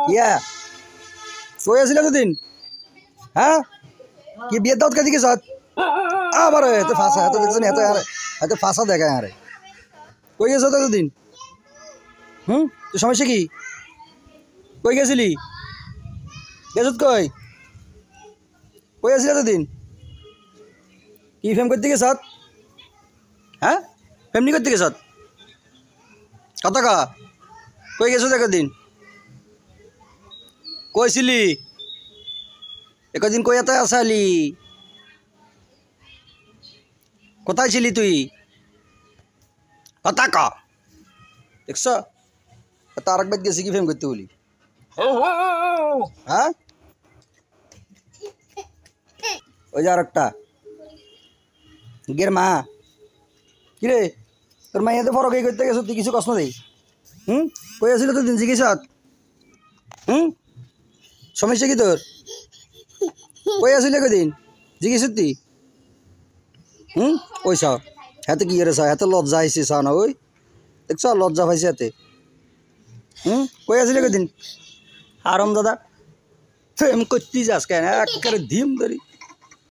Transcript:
ইয়া কই আছিল এতদিন হ্যাঁ কি বিয়ের দাওয়াত খাইতে গেছ আবার এত ফাঁসা এত দেখছেন এত ফাঁসা দেখায় আরে কই গেছ এতদিন তুই সমস্যা কি কই গেছিলি গেছত কই কই আছিল এতদিন কি ফেম করতে গেছ হ্যাঁ ফেমনি করতে গেছ কত কা কই গেছ একদিন কইছিলি একদিন কই এত আসালি কোথায় ছিলি তুই কথা ক দেখছ তার একবার গেছি কি ফেম করতে বলি হ্যাঁ ওই যে আর একটা গের মা কিরে তোর মাইয়া তো ফরক করতে গেছ তুই কিছু কষ্ট দেই কই আসিল তো দিন চিকিৎসা সমস্যা কি তোর কই আসিল কদিন জিজ্ঞেস তুই ওই চাও হাতে কি করে চাও হাতে লজ্জা আইসি চাও না ওই দেখছ লজ্জা পাইছে হাতে কই আসিল কদিন আরাম দাদা ফেম করতে যাস কেন একেবারে ধিম ধরি